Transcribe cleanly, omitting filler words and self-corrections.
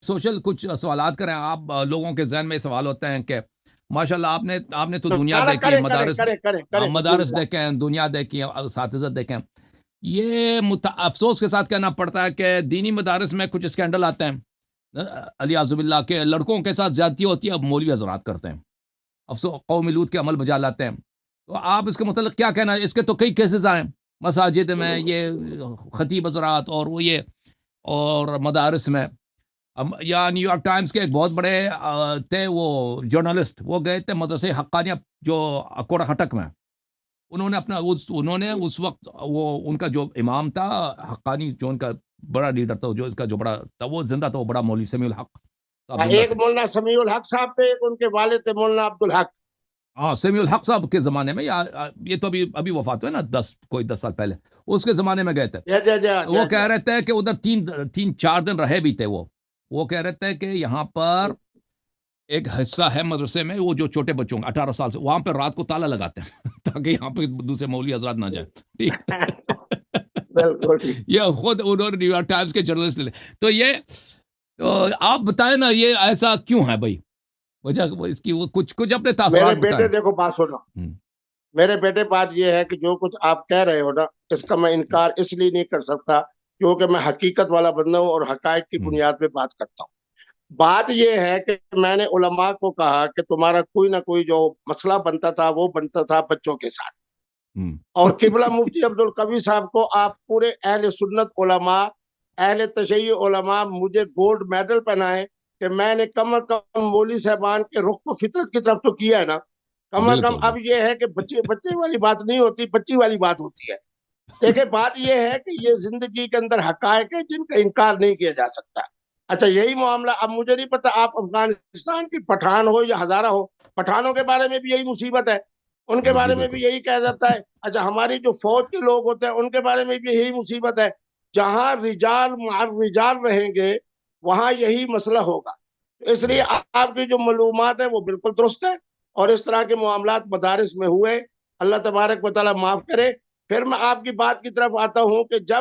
Social कुछ सवालात करें आप, लोगों के जहन में सवाल होते हैं कि माशाल्लाह आपने आपने तो दुनिया ना ना, देखी, करे करे मदारिस, करे करे हाँ, करे, मदारिस बिस्मिल्लाह। देखे हैं, दुनिया देखी है, असातिज़ा देखे हैं। ये अफसोस के साथ कहना पड़ता है कि दीनी मदारिस में कुछ स्कैंडल आते हैं, अलियाज़ुबिल्लाह, के लड़कों के साथ ज़्यादती होती है, अब मौलवी हज़रात करते हैं, कौम लूत के अमल बजा लाते हैं। तो आप इसके मतलब क्या कहना है? इसके तो कई केसेस आए मसाजिद में, ये खतीब हज़रात और वो ये, और मदारिस में। या न्यूयॉर्क टाइम्स के एक बहुत बड़े थे वो जर्नलिस्ट, वो गए थे मदरसे हक्कानिया जो अकोड़ा खटक में। उन्होंने उस वक्त वो उनका जो इमाम था हक्कानी, जो उनका बड़ा लीडर था, जो इसका जो बड़ा था, वो जिंदा था, वो बड़ा मौलवी समीउल हक साहब जिंदा एक थे। मौलाना समीउल हक साहब थे, एक उनके वालिद थे मौलाना अब्दुल हक। हाँ, समीउल हक साहब के जमाने में, या ये तो अभी अभी वफात हुए ना, 10 साल पहले, उसके जमाने में गए थे। जय जय जय वो जय कह जय। रहे थे कि उधर 3-4 दिन रहे भी थे वो कह रहे थे कि यहाँ पर एक हिस्सा है मदरसे में, वो जो छोटे बच्चों का 18 साल से, वहां पर रात को ताला लगाते हैं ताकि यहाँ पे दूसरे मौलवी हजरात ना जाए। ठीक बिल्कुल ठीक। ये खुद उन्होंने न्यूयॉर्क टाइम्स के जर्नलिस्ट ने। तो ये, तो आप बताएं ना, ये ऐसा क्यों है भाई? वजह इसकी वो कुछ कुछ अपने मेरे तासरात बताएं। बेटे देखो, बात सुनो। मेरे बेटे, बात ये है कि जो कुछ आप कह रहे हो ना, इसका मैं इनकार इसलिए नहीं कर सकता क्योंकि मैं हकीकत वाला बंदा हूँ और हकायक की हम्म, बुनियाद पे बात करता हूँ। बात यह है कि मैंने उलमा को कहा कि तुम्हारा कोई ना कोई जो मसला बनता था वो बनता था बच्चों के साथ। हम्म, और किबला मुफ्ती अब्दुल कबीर साहब को आप पूरे अहले सुन्नत उलमा, अहले तशय्युअ उलमा मुझे गोल्ड मेडल पहनाए कि मैंने कम अज कम मौलवी साहबान के रुख को फितरत की तरफ तो किया है ना। कम अज कम बिल्कुल अब ये है कि बच्चे बच्चे वाली बात नहीं होती, बच्ची वाली बात होती है। देखिए, बात यह है कि ये जिंदगी के अंदर हकायक है जिनका इनकार नहीं किया जा सकता। अच्छा, यही मामला, अब मुझे नहीं पता आप अफगानिस्तान की पठान हो या हजारा हो, पठानों के बारे में भी यही मुसीबत है, उनके जी बारे में बिल्कुल। भी यही कहा जाता है। अच्छा, हमारी जो फौज के लोग होते हैं उनके बारे में भी यही मुसीबत है। जहां रिजाल मार रिजाल रहेंगे वहां यही मसला होगा। इसलिए आपकी जो मालूमात है वो बिल्कुल दुरुस्त है, और इस तरह के मामलात मदारिस में हुए, अल्लाह तबारक व तआला माफ करे। फिर मैं आपकी बात की तरफ आता हूं कि जब